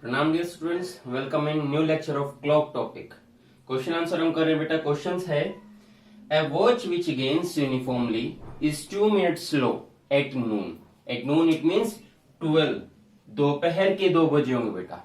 प्रणाम dear students, welcome in new lecture of clock topic. Question answer हम कर रहे हैं बेटा। क्वेश्चंस है A watch which gains uniformly is 2 minutes slow at noon. At noon it means 12, दोपहर के 2 बजे होंगे बेटा।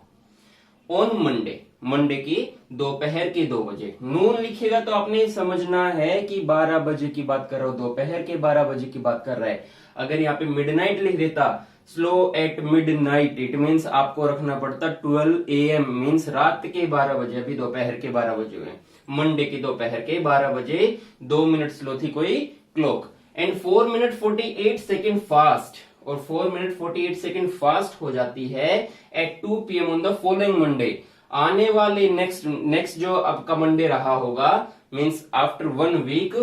ऑन मंडे, मंडे की दोपहर के 2 बजे। नून लिखेगा तो आपने समझना है कि 12 बजे की बात कर रहा हो, दोपहर के 12 बजे की बात कर रहा है। अगर यहाँ पे मिडनाइट लिख देता, slow eight midnight, it means आपको रखना पड़ता 12 AM, मीन्स रात के 12 बजे। अभी दोपहर के 12 बजे हुए, मंडे के दोपहर के 12 बजे 2 मिनट स्लो थी कोई clock. And 4 minute 48 second fast, और 4 मिनट 48 सेकेंड फास्ट हो जाती है at 2 PM on the following Monday. आने वाले नेक्स्ट जो आपका मंडे रहा होगा, मीन्स आफ्टर 1 वीक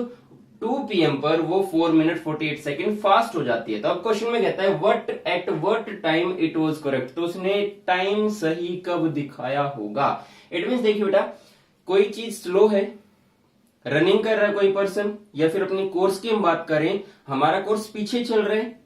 2 PM पर वो 4 मिनट 48 सेकेंड फास्ट हो जाती है। तो अब क्वेश्चन में कहता है what at what time it was correct, तो उसने टाइम सही कब दिखाया होगा। इट मीन्स देखिए बेटा, कोई चीज स्लो है, रनिंग कर रहा है कोई पर्सन, या फिर अपनी कोर्स की हम बात करें, हमारा कोर्स पीछे चल रहे हैं,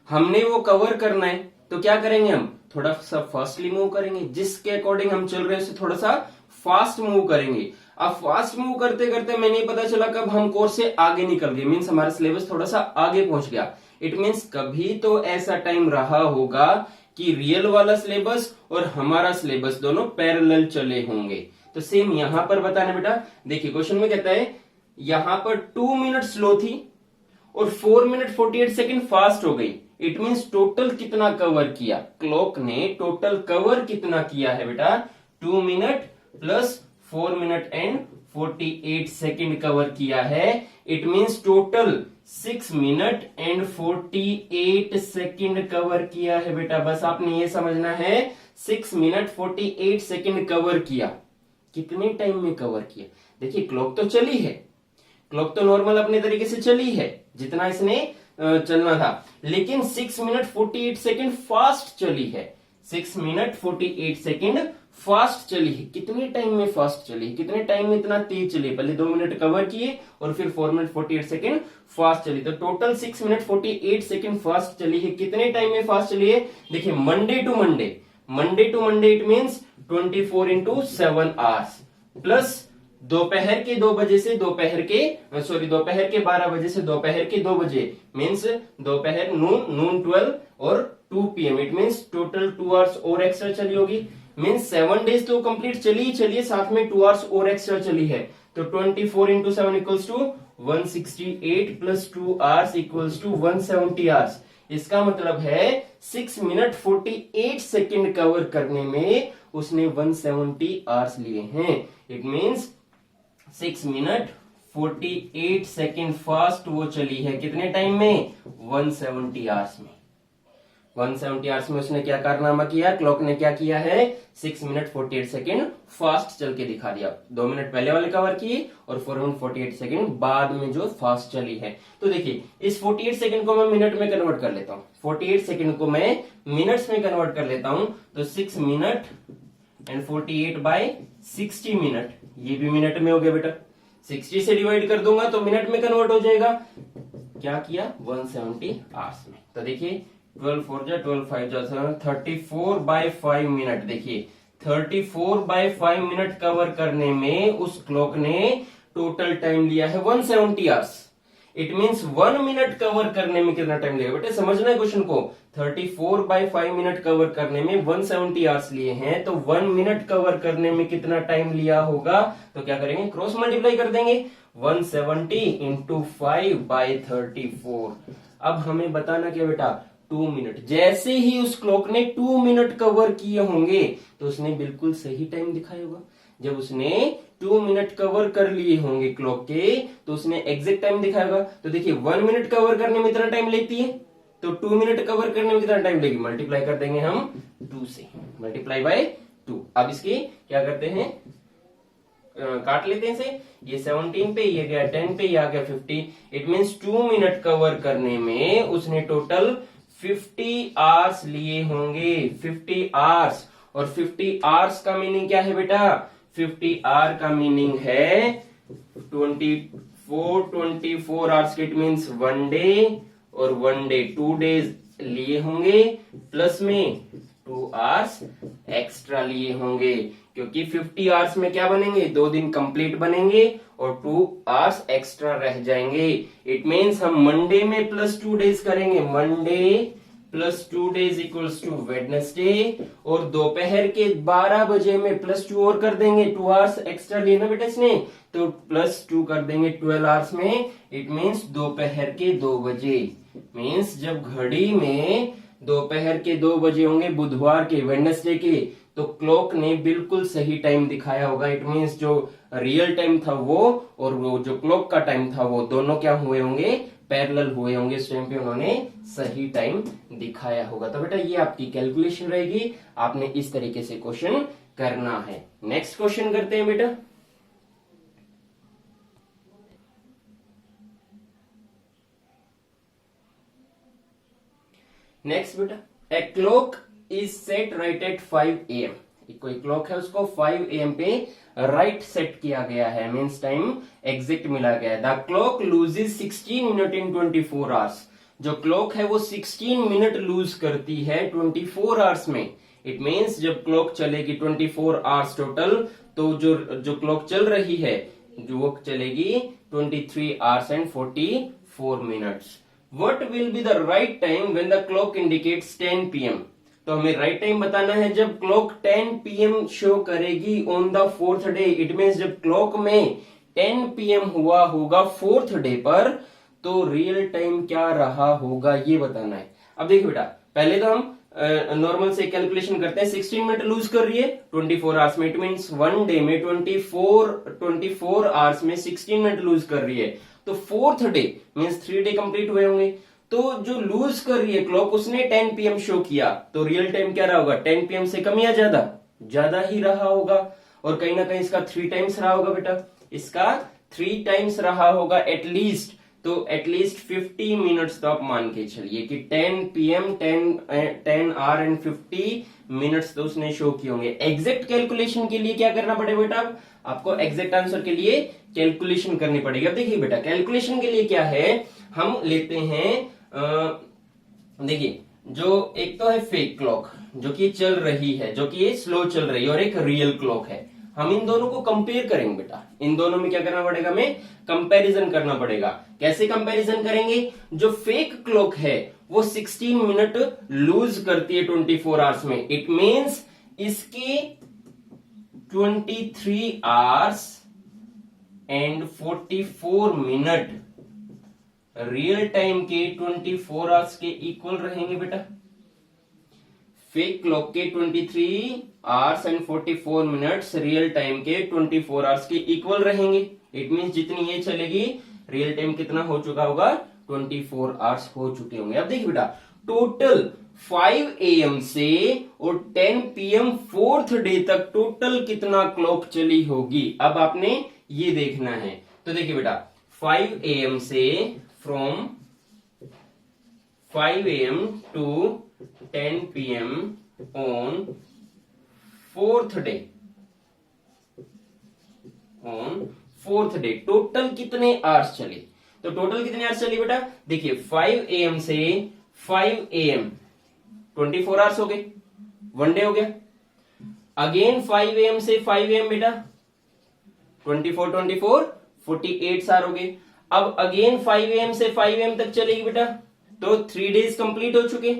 हमने वो कवर करना है, तो क्या करेंगे हम थोड़ा सा फास्टली मूव करेंगे, जिसके अकॉर्डिंग हम चल रहे हैं उससे थोड़ा सा फास्ट मूव करेंगे। अब फास्ट मूव करते करते हमें नहीं पता चला कब हम कोर्स से आगे निकल गए, मीन्स हमारा सिलेबस थोड़ा सा आगे पहुंच गया। इट मीन्स कभी तो ऐसा टाइम रहा होगा कि रियल वाला सिलेबस और हमारा सिलेबस दोनों पैरेलल चले होंगे। तो सेम यहां पर बताना बेटा। देखिए क्वेश्चन में कहता है यहां पर 2 मिनट स्लो थी और 4 मिनट 48 सेकेंड फास्ट हो गई। इट मीन्स टोटल कितना कवर किया, क्लॉक ने टोटल कवर कितना किया है बेटा, 2 minute plus 4 minute and 48 second cover किया है। It means total 6 minute and 48 second cover किया है बेटा। बस आपने ये समझना है, 6 मिनट 48 सेकेंड कवर किया। कितने टाइम में कवर किया? देखिए क्लॉक तो चली है, क्लॉक तो नॉर्मल अपने तरीके से चली है जितना इसने चलना था, लेकिन 6 मिनट 48 सेकेंड फास्ट चली है। 6 मिनट 48 सेकेंड फास्ट चली है। कितने टाइम में फास्ट चली है, कितने टाइम में इतना तेज चली? पहले 2 मिनट कवर किए और फिर 4 मिनट 48 सेकेंड फास्ट चली, तो टोटल 6 मिनट 48 सेकेंड फास्ट चली है। कितने टाइम में फास्ट चली है? देखिए Monday to Monday, Monday to Monday it means 24 into 7 hours, plus दोपहर के 2 बजे से दोपहर के 12 बजे से दोपहर के 2 बजे, मीन्स दोपहर नून 12 और 2 PM, it means total 2 hours और एक्स्ट्रा चली होगी। मीन्स 7 डेज तो कंप्लीट चली ही चलिए, साथ में 2 आवर्स और एक्स्ट्रा चली है। तो 24 into 7 equals to 168 plus 2 hours equals to 170 hours. इसका मतलब है 6 मिनट 48 सेकेंड कवर करने में उसने 170 आवर्स लिए हैं। It means 6 minute 48 second fast वो चली है। कितने टाइम में? 170 आवर्स में। 170 आवर्स में उसने क्या कारनामा किया, क्लॉक ने क्या किया है, 6 मिनट 48 सेकेंड फास्ट चल के दिखा दिया। 2 मिनट पहले वाले कवर किए और 4 मिनट 48 सेकेंड बाद में जो फास्ट चली है। तो देखिए इस 48 सेकेंड को मैं मिनट में कन्वर्ट कर लेता हूं, 48 सेकेंड को मैं मिनट्स में कन्वर्ट कर लेता हूं, तो 6 मिनट एंड 48 बाय 60 मिनट, ये भी मिनट में हो गया बेटा। 60 से डिवाइड कर दूंगा तो मिनट में कन्वर्ट हो जाएगा। क्या किया? 170 आवर्स में। तो देखिए 12 4 जा 12 5 जा 34 बाय 5 मिनट। देखिए 34 बाय 5 मिनट कवर करने में उस क्लॉक ने टोटल टाइम लिया है 170 hours. It means 1 minute cover करने में कितना टाइम लगेगा बेटे, समझना है क्वेश्चन को। 34 बाय 5 मिनट कवर करने में 170 आवर्स लिए हैं, तो 1 मिनट कवर करने में कितना टाइम लिया होगा? तो क्या करेंगे, क्रॉस मल्टीप्लाई कर देंगे, 170 इंटू 5 बाय 34। अब हमें बताना क्या बेटा, 2 मिनट। जैसे ही उस क्लॉक ने 2 मिनट कवर किए होंगे तो उसने बिल्कुल सही टाइम दिखाया होगा। जब उसने 2 मिनट कवर कर लिए होंगे क्लॉक के, तो उसने एग्जैक्ट टाइम दिखाया होगा। तो देखिए 1 मिनट कवर करने में इतना टाइम लेती है, तो 2 मिनट कवर करने में कितना टाइम लेगी, मल्टीप्लाई कर देंगे हम 2 से, मल्टीप्लाई बाय 2। अब इसकी क्या करते हैं, काट लेते हैं इसे, ये 17 पे, ये गया 10 पे, ये आ गया 50। इट मीन्स 2 मिनट कवर करने में उसने टोटल 50 आवर्स लिए होंगे, 50 आवर्स। और 50 आवर्स का मीनिंग क्या है बेटा, 50 आवर का मीनिंग है 24 आवर्स। इट मीन्स 1 डे, और 1 डे 2 डेज लिए होंगे, प्लस में 2 आवर्स एक्स्ट्रा लिए होंगे, क्योंकि 50 आवर्स में क्या बनेंगे, 2 दिन कंप्लीट बनेंगे और 2 आवर्स एक्स्ट्रा रह जाएंगे। इट मीन्स हम मंडे में +2 डेज करेंगे, Monday +2 days equals to Wednesday, और दोपहर के 12 बजे में +2 और कर देंगे, 2 आवर्स एक्स्ट्रा लिए ना बेटा इसने, तो +2 कर देंगे 12 आवर्स में। इट मीन्स दोपहर के 2 बजे, मीन्स जब घड़ी में दोपहर के 2 बजे होंगे बुधवार के, वेडनेसडे के, तो क्लॉक ने बिल्कुल सही टाइम दिखाया होगा। इट मीन्स जो रियल टाइम था वो और वो जो क्लॉक का टाइम था वो दोनों क्या हुए होंगे, पैरेलल हुए होंगे, इस टाइम पे उन्होंने सही टाइम दिखाया होगा। तो बेटा ये आपकी कैलकुलेशन रहेगी, आपने इस तरीके से क्वेश्चन करना है। नेक्स्ट क्वेश्चन करते हैं बेटा। नेक्स्ट बेटा, a clock is set right at 5 AM। कोई क्लॉक है उसको 5 AM पे राइट सेट किया गया है, मीन्स टाइम एग्जैक्ट मिला गया है। The clock loses 16 minute in 24 hours. जो क्लॉक है वो 16 मिनट लूज करती है 24 आवर्स में। इट मीन्स जब क्लॉक चलेगी 24 आवर्स टोटल, तो जो क्लॉक चल रही है जो वो चलेगी 23 hours and 44 minutes. What will be the right time when the clock indicates 10 PM? तो हमें राइट टाइम बताना है जब क्लॉक 10 PM शो करेगी on the 4th day. It means जब क्लॉक में 10 PM हुआ होगा 4th डे पर, तो रियल टाइम क्या रहा होगा ये बताना है। अब देखिए बेटा, पहले तो हम नॉर्मल से कैलकुलेशन करते हैं। 16 मिनट लूज कर रही है 24 आवर्स में, इट मीन्स 1 डे में 24 आवर्स में 16 मिनट लूज कर रही है, तो 4th day means 3 day complete हुए होंगे। तो जो लूज कर रही है क्लॉक उसने 10 PM शो किया, तो रियल टाइम क्या रहा होगा, 10 PM से कम या ज्यादा, ज्यादा ही रहा होगा। और कहीं ना कहीं इसका 3 टाइम्स रहा होगा बेटा, इसका 3 टाइम्स रहा होगा एटलीस्ट। तो एटलीस्ट 50 मिनट्स तो आप मान के चलिए कि 10 PM 10 आवर एंड 50 मिनट्स तो उसने शो किए होंगे। एग्जैक्ट कैलकुलेशन के लिए क्या करना पड़ेगा बेटा, आपको एग्जैक्ट आंसर के लिए कैलकुलेशन करनी पड़ेगी। अब देखिए बेटा, कैलकुलेशन के लिए क्या है, हम लेते हैं देखिए, जो एक तो है फेक क्लॉक जो कि चल रही है, जो कि स्लो चल रही है, और एक रियल क्लॉक है। हम इन दोनों को कंपेयर करेंगे बेटा, इन दोनों में क्या करना पड़ेगा, हमें कंपैरिजन करना पड़ेगा। कैसे कंपैरिजन करेंगे, जो फेक क्लॉक है वो 16 मिनट लूज करती है 24 आवर्स में। इट मींस इसके 23 hours and 44 minute real time के 24 आवर्स के इक्वल रहेंगे बेटा। फेक क्लॉक के 23 hours and 44 minutes real time के 24 आवर्स के इक्वल रहेंगे। इट मींस जितनी ये चलेगी रियल टाइम कितना हो चुका होगा, 24 आवर्स हो चुके होंगे। अब देखिए बेटा, टोटल 5 AM से और 10 PM 4th डे तक टोटल कितना क्लॉक चली होगी, अब आपने ये देखना है। तो देखिए बेटा, 5 AM से from 5 AM to 10 PM on 4th day, on 4th day total कितने आवर्स चले। तो टोटल कितने आवर्स चली बेटा, देखिए 5 AM से 5 AM 24 आवर्स हो गए, 1 डे हो गया। अगेन 5 AM से 5 AM बेटा 24 48 आवर हो गए। अब अगेन 5 AM से 5 AM तक चलेगी बेटा, तो 3 डेज कंप्लीट हो चुके,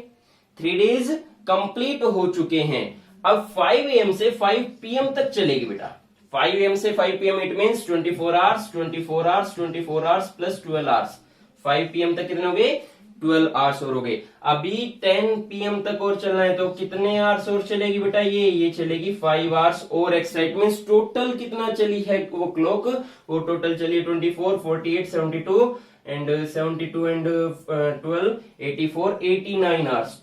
3 डेज कंप्लीट हो चुके हैं। अब 5 AM से 5 PM तक चलेगी बेटा, 5 AM से 5 PM it means 24 hours 24 hours 24 hours plus 12 hours. 5 PM तक कितने हो गए, 12 आवर्स और हो गए। अभी 10 PM तक और चलना है, तो कितने आवर्स और चलेगी बेटा, ये चलेगी 5 आवर्स और एक्स्ट्रा। इट मींस टोटल कितना चली है वो क्लॉक, वो टोटल चली 24 48 72 and 72 and 12 84 89 hours.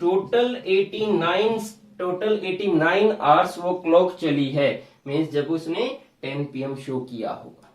Total 89 hours वो क्लॉक चली है, मीन्स जब उसने 10 PM शो किया होगा।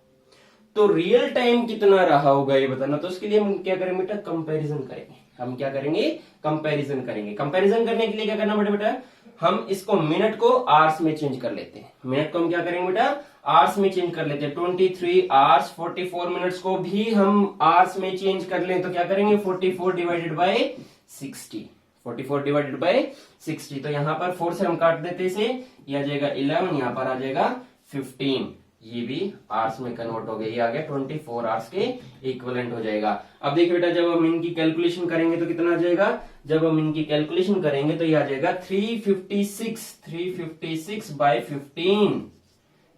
तो रियल टाइम कितना रहा होगा ये बताना। तो उसके लिए हम क्या करेंगे बेटा, कंपैरिजन करेंगे। हम क्या करेंगे, कंपैरिजन करेंगे। कंपैरिजन करने के लिए क्या करना पड़ेगा बेटा, हम इसको मिनट को आवर्स में चेंज कर लेते हैं। मिनट को हम क्या करेंगे बेटा, आवर्स में चेंज कर लेते हैं। 23 आवर्स 44 मिनट्स को भी हम आवर्स में चेंज कर लें, तो क्या करेंगे 44 डिवाइडेड बाय 60। 44 डिवाइडेड बाय 60, तो यहाँ पर 4 से हम काट देते इसे, ये आ जाएगा 11, यहाँ पर आ जाएगा 15, ये भी आवर्स में कन्वर्ट हो गया, ये आ गया 24 आवर्स के इक्विवेलेंट हो जाएगा। अब देखिए बेटा, जब हम इनकी कैलकुलेशन करेंगे तो कितना आ जाएगा, जब हम इनकी कैलकुलेशन करेंगे तो ये आ जाएगा 356 बाय 15,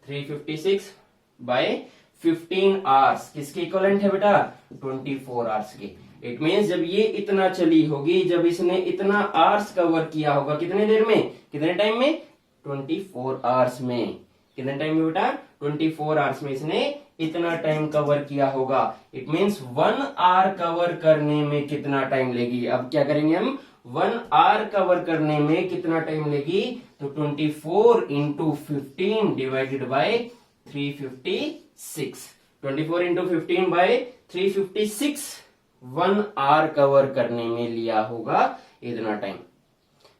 356 बाय 15 आवर्स किसके इक्विवेलेंट है बेटा, 24 आवर्स के। इट मीन्स जब ये इतना चली होगी, जब इसने इतना आवर्स कवर किया होगा, कितने देर में, कितने टाइम में, 24 आवर्स में। कितने टाइम में बेटा, 24 आवर्स में इसने इतना टाइम कवर किया होगा। इट मीन्स 1 आवर कवर करने में कितना टाइम लेगी। अब क्या करेंगे हम, 1 आवर कवर करने में कितना टाइम लेगी, तो 24 into 15 divided by 356, 24 into 15 by 356 1 hour cover करने में लिया होगा इतना टाइम।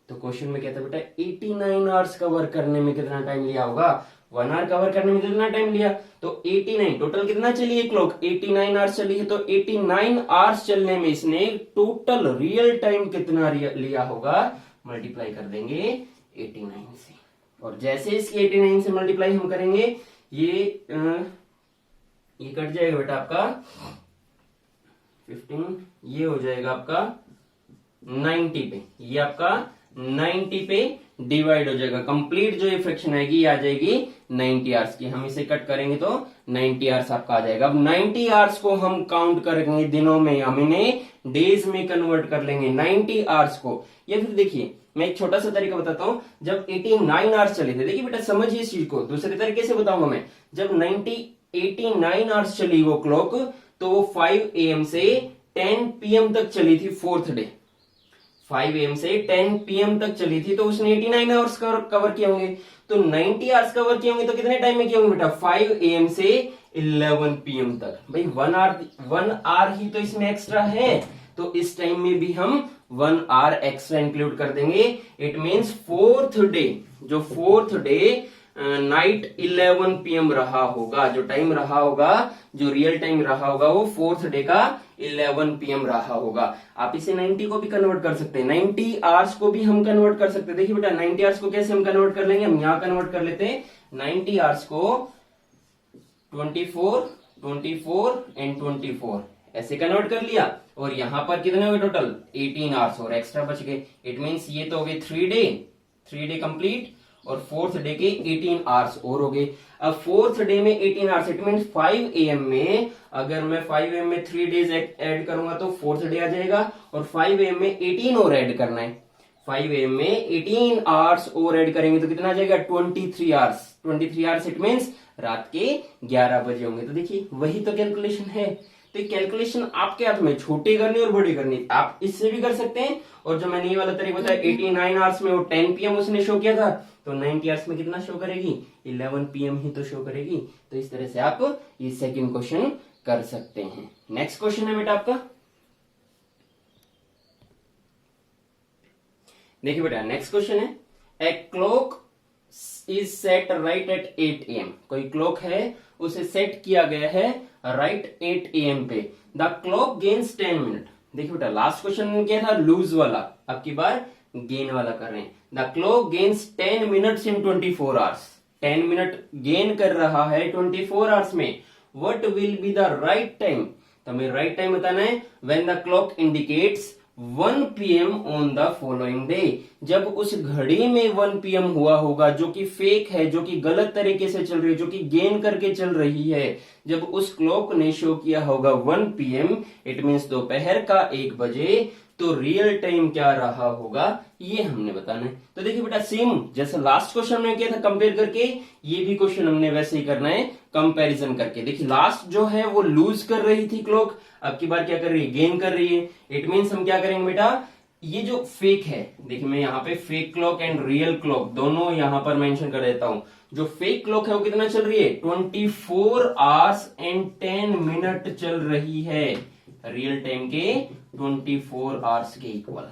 तो क्वेश्चन में कहता है बेटा 89 आवर्स कवर करने में कितना टाइम लिया होगा, 1 आवर कवर करने में कितना टाइम लिया, तो 89, टोटल कितना चली है क्लॉक, 89 आवर्स चली है, तो 89 आवर्स चलने में इसने टोटल रियल टाइम कितना लिया होगा, मल्टीप्लाई कर देंगे 89 से, और जैसे इसकी 89 से मल्टीप्लाई हम करेंगे ये कट जाएगा बेटा आपका 15, ये हो जाएगा आपका 90 पे, ये आपका 90 पे डिवाइड हो जाएगा। कंप्लीट जो ये फ्रैक्शन आएगी ये आ जाएगी 90 आवर्स की। हम इसे कट करेंगे तो 90 आवर्स आपका आ जाएगा। अब 90 आवर्स को हम काउंट करेंगे दिनों में, हम इन्हें डेज में कन्वर्ट कर लेंगे 90 आवर्स को। या फिर देखिए मैं एक छोटा सा तरीका बताता हूं, जब 89 आवर्स चले थे, देखिए बेटा समझिए इस चीज को, दूसरे तरीके से बताऊंगा मैं। जब 89 आवर्स चली वो क्लॉक, तो वो 5 AM से 10 PM तक चली थी, फोर्थ डे 5 AM से 10 PM तक चली थी, तो उसने 89 आवर्स कवर किए होंगे। तो 90 आवर्स कवर किए होंगे तो कितने टाइम में किए होंगे बेटा, 5 AM से 11 PM तक। भाई 1 आवर ही तो इसमें एक्स्ट्रा है, तो इस टाइम में भी हम 1 आवर एक्स्ट्रा इंक्लूड कर देंगे। इट मीन्स फोर्थ डे, जो फोर्थ डे नाइट 11 PM रहा होगा, जो टाइम रहा होगा, जो रियल टाइम रहा होगा, वो फोर्थ डे का 11 PM रहा होगा। आप इसे 90 को भी कन्वर्ट कर सकते हैं, 90 आवर्स को भी हम कन्वर्ट कर सकते हैं। देखिए बेटा 90 आवर्स को कैसे हम कन्वर्ट कर लेंगे, हम यहां कन्वर्ट कर लेते हैं 90 आवर्स को 24 एंड 24 ऐसे कन्वर्ट कर लिया, और यहां पर कितने हुए टोटल 18 आवर्स और एक्स्ट्रा बच गए। इट मीन्स ये तो हो गए 3 डे कंप्लीट, और फोर्थ डे के 18 आवर्स और हो गए। अब फोर्थ डे में 18 आवर्स, इट मीन 5 AM में, अगर मैं 5 AM में 3 डेज ऐड करूंगा तो फोर्थ डे आ जाएगा, और 5 AM में 18 और ऐड करना है। 5 AM में 18 आवर्स और ऐड करेंगे तो कितना आ जाएगा 23 आवर्स। 23 आवर्स इट मीन्स रात के 11 बजे होंगे। तो देखिए वही तो कैलकुलेशन है। तो कैलकुलेशन आपके हाथ में, छोटी करनी और बड़ी करनी, आप इससे भी कर सकते हैं। और जो मैंने ये वाला तरीका बताया 89 आवर्स में वो 10 PM उसने शो किया था, तो 90 आवर्स में कितना शो करेगी, 11 PM ही तो शो करेगी। तो इस तरह से आप ये सेकंड क्वेश्चन कर सकते हैं। नेक्स्ट क्वेश्चन है बेटा आपका, देखिए बेटा नेक्स्ट क्वेश्चन है, a clock is set right at 8 AM। कोई क्लॉक है उसे सेट किया गया है राइट 8 AM पे। The clock gains 10 minute. देखिए बेटा लास्ट क्वेश्चन क्या था, लूज वाला, अब की बार गेन वाला कर रहे हैं। The clock gains 10 minutes in 24 hours. 10 minute gain कर रहा है 24 आवर्स में। What will be the right time, तो हमें राइट टाइम बताना है। When the clock indicates 1 PM on the following day. जब उस घड़ी में 1 PM हुआ होगा, जो कि फेक है, जो कि गलत तरीके से चल रही है, जो कि गेन करके चल रही है, जब उस क्लॉक ने शो किया होगा 1 PM, इट मीन्स दोपहर का 1 बजे, तो रियल टाइम क्या रहा होगा ये हमने बताना है। तो देखिए बेटा सेम जैसे लास्ट क्वेश्चन में किया था कंपेयर करके, ये भी क्वेश्चन हमने वैसे ही करना है कंपैरिजन करके। देखिए लास्ट जो है वो लूज कर रही थी क्लॉक, अब की बार क्या कर रही है, गेन कर रही है। इट मीन्स हम क्या करेंगे बेटा, ये जो फेक है, देखिए मैं यहाँ पे fake clock and real clock दोनों यहाँ पर मेंशन कर देता हूं। जो फेक क्लॉक है वो कितना चल रही है, 24 आवर्स एंड 10 मिनट चल रही है, रियल टाइम के 24 आवर्स के इक्वल।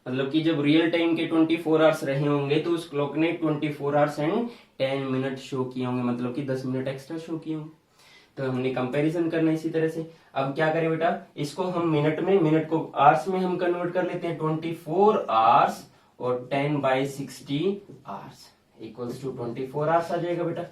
मतलब कि जब रियल टाइम के 24 आवर्स रहे होंगे तो उस क्लॉक ने 24 आवर्स एंड 10 मिनट शो किए होंगे, मतलब कि 10 मिनट एक्स्ट्रा शो किए होंगे। तो हमने कंपैरिजन करना इसी तरह से। अब क्या करें बेटा, इसको हम मिनट में, मिनट को आवर्स में हम कन्वर्ट कर लेते हैं। 24 आवर्स और 10/60 आवर्स इक्वल्स टू 24 आवर्स आ जाएगा बेटा,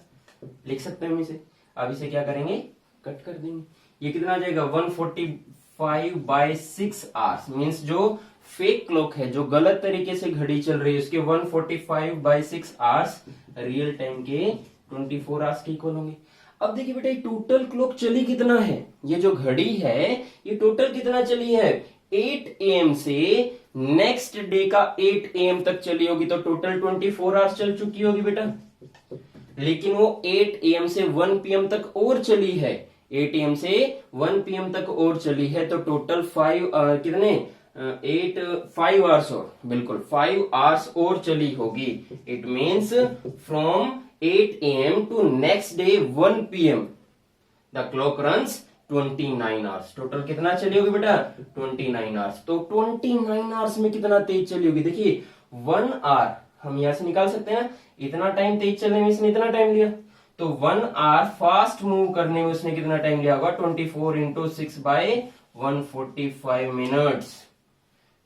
लिख सकते हैं हम इसे। अब इसे क्या करेंगे, कट कर देंगे। ये कितना आ जाएगा, 145/6 आवर्स। मीन्स जो फेक क्लॉक है, जो गलत तरीके से घड़ी चल रही है, उसके 145/6 आवर्स रियल टाइम के 24 आवर्स के इक्वल होंगे। अब देखिए बेटा, ये टोटल क्लॉक चली कितना है, ये जो घड़ी है ये टोटल कितना चली है, 8 AM से नेक्स्ट डे का 8 AM तक चली होगी, तो टोटल 24 आवर्स चल चुकी होगी बेटा। लेकिन वो 8 AM से 1 PM तक और चली है, 8 AM से 1 PM तक और चली है, तो टोटल 5 आवर्स और, बिल्कुल 5 आवर्स और चली होगी। It means from 8 AM to next day 1 PM the clock runs 29 hours. Total कितना चली होगी बेटा, 29 आवर्स। तो 29 आवर्स में कितना तेज चली होगी, देखिए 1 आवर हम यहां से निकाल सकते हैं ना, इतना टाइम तेज चलने में इसने इतना टाइम लिया, तो 1 आवर फास्ट मूव करने में उसने कितना टाइम लिया होगा, 24 into 6/145 मिनट्स।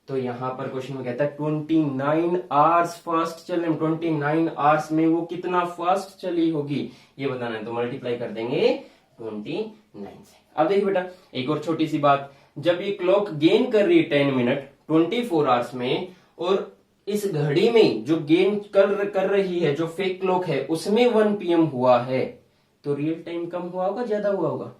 तो यहां पर क्वेश्चन में कहता है 29 आवर्स फास्ट चले, 29 आवर्स में वो कितना फास्ट चली होगी ये बताना है, तो मल्टीप्लाई कर देंगे 29 से। अब देखिए बेटा, एक और छोटी सी बात, जब ये क्लॉक गेन कर रही है 10 मिनट 24 आवर्स में, और इस घड़ी में जो गेन कर रही है, जो फेक क्लॉक है, उसमें 1 PM हुआ है, तो रियल टाइम कम हुआ होगा, ज्यादा हुआ होगा,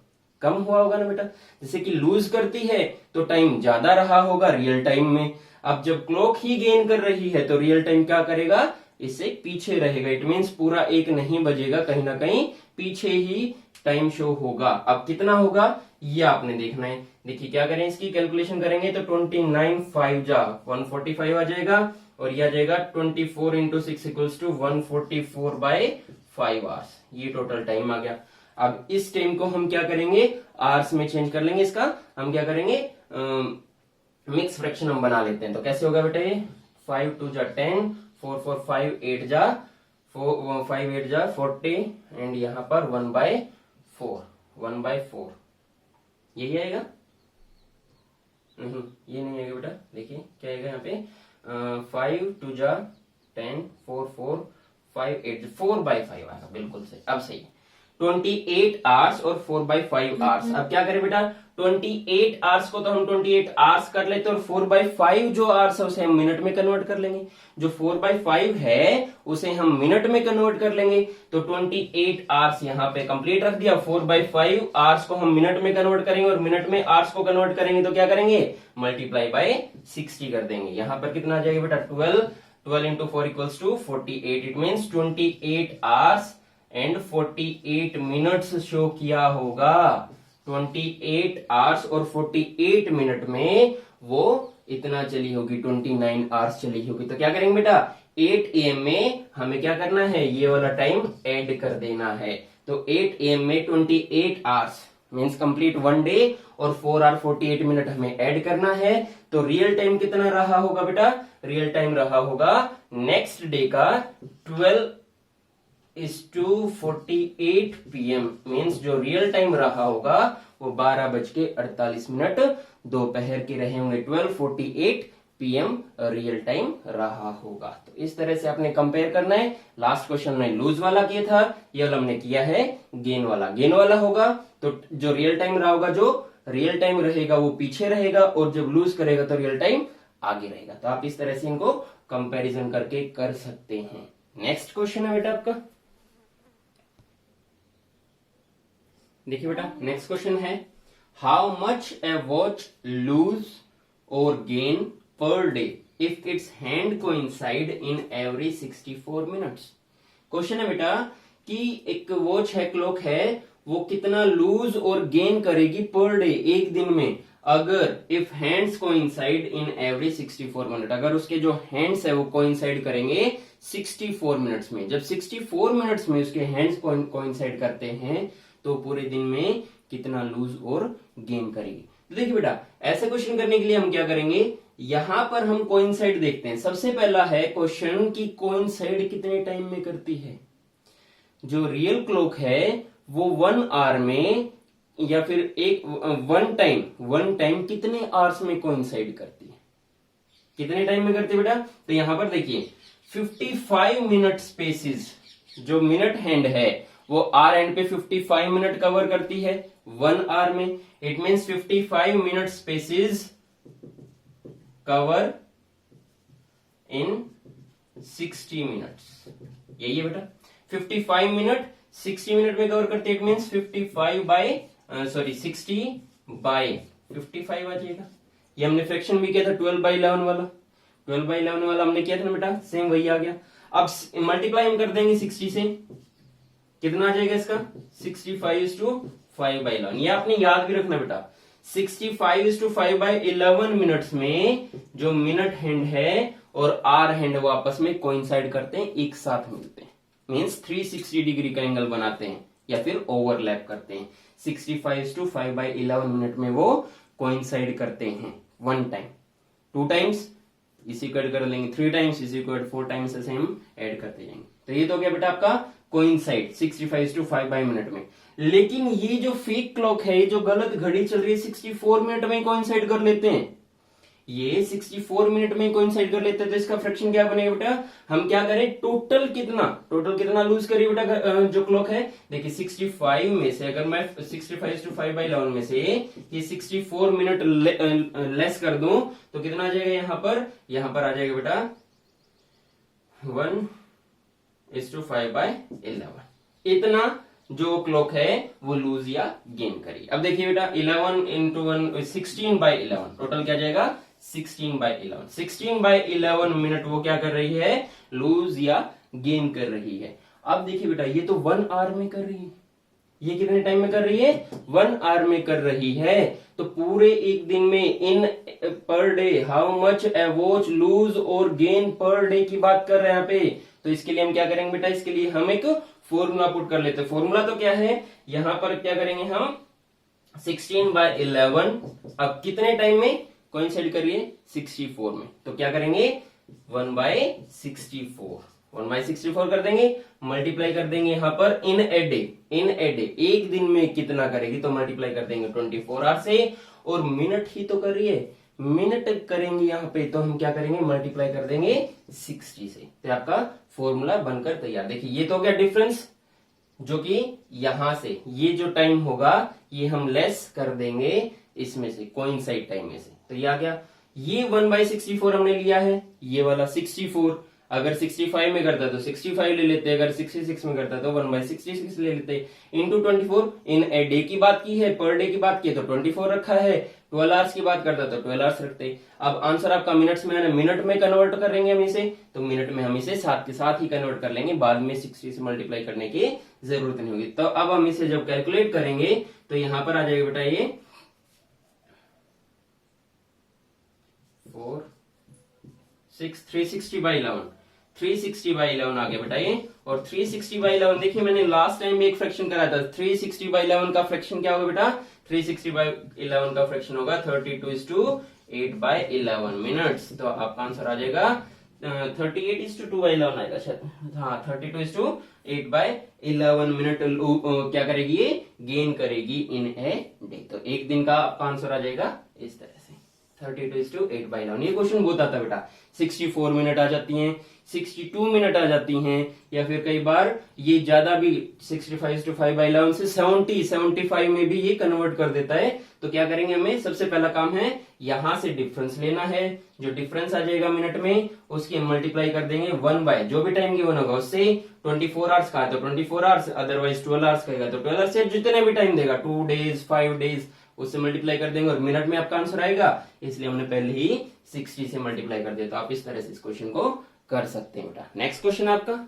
कम हुआ होगा ना बेटा। जैसे कि लूज करती है तो टाइम ज्यादा रहा होगा रियल टाइम में। अब जब क्लॉक ही गेन कर रही है तो रियल टाइम क्या करेगा, इससे पीछे रहेगा। इट मीन्स पूरा 1 नहीं बजेगा, कहीं ना कहीं पीछे ही टाइम शो होगा। अब कितना होगा ये आपने देखना है। देखिए क्या करें, इसकी कैलकुलेशन करेंगे तो 29 5 जा 145 आ जाएगा, और यह आ जाएगा 24 into 6 इक्वल्स टू 144/5 आवर्स। ये टोटल टाइम आ गया। अब इस टाइम को हम क्या करेंगे, आवर्स में चेंज कर लेंगे। इसका हम क्या करेंगे, मिक्स फ्रैक्शन हम बना लेते हैं। तो कैसे होगा बेटा, ये 5 2 जा 10, 4 4 5 8 जा 5 8 जा 40, एंड यहाँ पर 1/4 यही आएगा। नहीं, ये नहीं आएगा बेटा, देखिए क्या आएगा यहाँ पे, 5 2 जा 10, 4 4 5 8 4/5 आएगा, बिल्कुल सही। अब सही है, 28 आवर्स और 4/5 आवर्स। अब क्या करें बेटा, 28 आवर्स को तो हम 28 आवर्स कर लेते हैं, और 4/5 जो आवर्स है उसे हम मिनट में कन्वर्ट कर लेंगे। जो 4/5 है उसे हम मिनट में कन्वर्ट कर लेंगे। तो 28 आवर्स यहाँ पे कंप्लीट रख दिया, 4/5 आवर्स को हम मिनट में कन्वर्ट करेंगे, और मिनट में आवर्स को कन्वर्ट करेंगे तो क्या करेंगे, मल्टीप्लाई बाय 60 कर देंगे। यहाँ पर कितना आ जाएगा बेटा, 12 into 4 equals to 48। It means 28 hours and 48 minutes show किया होगा। 28 आवर्स और 48 मिनट में वो इतना चली होगी, 29 आवर्स चली होगी। तो क्या करेंगे बेटा, 8 AM में हमें क्या करना है, ये वाला टाइम ऐड कर देना है। तो 8 AM में 28 आवर्स मीन्स कंप्लीट 1 डे, और 4 आवर 48 मिनट हमें ऐड करना है। तो रियल टाइम कितना रहा होगा बेटा, रियल टाइम रहा होगा नेक्स्ट डे का 12:48 PM। मीन्स जो रियल टाइम रहा होगा वो 12:48 दोपहर के रहे होंगे। 12:48 PM रियल टाइम रहा होगा। तो इस तरह से आपने कंपेयर करना है। लास्ट क्वेश्चन में लूज वाला किया था, ये वाला हमने किया है गेन वाला। गेन वाला होगा तो जो रियल टाइम रहा होगा, जो रियल टाइम रहेगा वो पीछे रहेगा, और जब लूज करेगा तो रियल टाइम आगे रहेगा। तो आप इस तरह से इनको कंपैरिजन करके कर सकते हैं। नेक्स्ट क्वेश्चन है बेटा आपका, देखिए बेटा नेक्स्ट क्वेश्चन है, how much a watch lose और gain per day if it's hand coincide in every 64 minutes. Question है बेटा कि एक वॉच है, क्लॉक है, वो कितना लूज और गेन करेगी पर डे, एक दिन में, अगर if hands coincide in every 64 minute. अगर उसके जो हैंड्स है वो कोइंसाइड करेंगे 64 मिनट्स में। जब 64 मिनट्स में उसके हैंड्स कोइंसाइड करते हैं तो पूरे दिन में कितना लूज और गेन करेगी। तो देखिए बेटा, ऐसे क्वेश्चन करने के लिए हम क्या करेंगे, यहां पर हम कोइंसाइड देखते हैं। सबसे पहला है क्वेश्चन की कोइंसाइड कितने टाइम में करती है। जो रियल क्लॉक है वो 1 आवर में या फिर एक वन टाइम कितने आवर्स में कोइंसाइड करती है, कितने टाइम में करती है बेटा? तो यहां पर देखिए 55 मिनट स्पेसिस, जो मिनट हैंड है वो आर एंड पे 55 मिनट कवर करती है 1 आवर में। It means 55 minute spaces cover in 60 minutes, यही है बेटा। 55 मिनट 60 मिनट में कवर करती है, इट मीन्स 55 बाय 60 बाय 55 आ जाएगा। ये हमने फ्रैक्शन भी किया था 12 बाय 11 वाला, 12 बाय 11 वाला हमने किया था ना बेटा, सेम वही आ गया। अब मल्टीप्लाई हम कर देंगे 60 से, कितना आ जाएगा इसका 65/5 बाय 11। ये आपने याद भी रखना बेटा, 65/5 बाय 11 मिनट्स में जो मिनट हैंड है और आर हैंड वो आपस में कोइंसाइड करते हैं, एक साथ मिलते हैं, मीन्स 360 डिग्री का एंगल बनाते हैं या फिर ओवरलैप करते हैं। 65/5 बाय 11 मिनट में वो कोइंसाइड करते हैं 1 टाइम, 2 टाइम्स इसी को ऐड कर लेंगे, 3 टाइम्स इसी को 4 टाइम्स ऐसे हम ऐड करते जाएंगे। तो ये तो गया बेटा आपका कोइंसाइड 65/5 बाय मिनट में। लेकिन ये जो फेक क्लॉक है, ये जो गलत घड़ी चल रही है, 64 मिनट में कोइंसाइड कर लेते हैं, ये 64 मिनट में कोइंसाइड कर लेते हैं। तो इसका फ्रैक्शन क्या बनेगा बेटा? हम क्या करें, टोटल कितना लूज करिए बेटा जो क्लॉक है। देखिए 65 में से अगर मैं 65/5 बाय 11 में से ये 64 मिनट लेस कर दूं तो कितना आ जाएगा यहां पर आ जाएगा बेटा 1:5 बाय 11। इतना जो क्लॉक है वो लूज या गेन करिए। अब देखिए बेटा 11 इंटू 1 16 बाय 11, टोटल क्या जाएगा 16 बाय 11। 16 बाय 11 मिनट वो क्या कर रही है, लूज या गेन कर रही है। अब देखिए बेटा ये तो 1 आवर में कर रही है, ये कितने टाइम में कर रही है 1 आवर में कर रही है। तो पूरे एक दिन में in per day how much a watch lose और गेन पर डे की बात कर रहे हैं यहाँ पे। तो इसके लिए हम क्या करेंगे बेटा, इसके लिए हम एक फॉर्मूला पुट कर लेते हैं। फॉर्मूला तो क्या है, यहां पर क्या करेंगे हम 16 बाय 11 अब कितने टाइम में कोइंसाइड करिए 64 में, तो क्या करेंगे 1/64 कर देंगे, मल्टीप्लाई कर देंगे यहां पर इन ए डे एक दिन में कितना करेगी तो मल्टीप्लाई कर देंगे 24 आवर से। और मिनट ही तो कर रही है, मिनट करेंगे यहाँ पे तो हम क्या करेंगे मल्टीप्लाई कर देंगे 60 से। तो आपका फॉर्मूला बनकर तैयार। देखिए ये तो हो गया डिफरेंस, जो कि यहां से ये जो टाइम होगा ये हम लेस कर देंगे इसमें से, कोइंसाइड टाइम में से। तो ये आ गया, ये 1/64 हमने लिया है, ये वाला 64 अगर 65 में करता है तो 65 ले लेते, अगर 66 में करता है तो 1/66 ले लेते। इंटू 24 इन ए डे की बात की है, पर डे की बात की है तो 24 रखा है, 12 आवर्स की बात करता है तो 12 आवर्स रखते। अब आंसर आपका मिनट्स में है, मिनट में कन्वर्ट करेंगे हम इसे, तो मिनट में हम इसे साथ के साथ ही कन्वर्ट कर लेंगे, बाद में 60 से मल्टीप्लाई करने की जरूरत नहीं होगी। तो अब हम इसे जब कैलकुलेट करेंगे तो यहां पर आ जाएगा बेटा ये 4 6 360/11 आ गया बेटा ये। और 360/11 देखिए मैंने लास्ट टाइम भी एक फ्रैक्शन कराया था, 360/11 का फ्रैक्शन क्या होगा बेटा, 360/11 का फ्रैक्शन होगा 32:8/11 मिनट्स। तो आपका आंसर आ जाएगा 38:2/11 आएगा शायद, हाँ 32:8/11 मिनट क्या करेगी ये, गेन करेगी इन ए डे। तो एक दिन का आपका आंसर आ जाएगा इस तरह से 32:8/11। ये क्वेश्चन बहुत आता है बेटा, 64 मिनट आ जाती हैं, 62 मिनट आ जाती हैं, या फिर कई बार ये ज्यादा भी 65/11 से 75 में भी ये कन्वर्ट कर देता है। तो क्या करेंगे, हमें सबसे पहला काम है यहां से डिफरेंस लेना है, जो डिफरेंस आ जाएगा मिनट में उसकी हम मल्टीप्लाई कर देंगे 1 बाय जो भी टाइम गिवन होगा उससे। 24 आवर्स का है तो 24 आवर्स, अदरवाइज 12 आवर्स का तो 12 आवर्स से जितने भी टाइम देगा 2 डेज 5 डेज उससे मल्टीप्लाई कर देंगे और मिनट में आपका आंसर आएगा, इसलिए हमने पहले ही 60 से मल्टीप्लाई कर दिया। तो आप इस तरह से इस क्वेश्चन को कर सकते हैं बेटा। नेक्स्ट क्वेश्चन आपका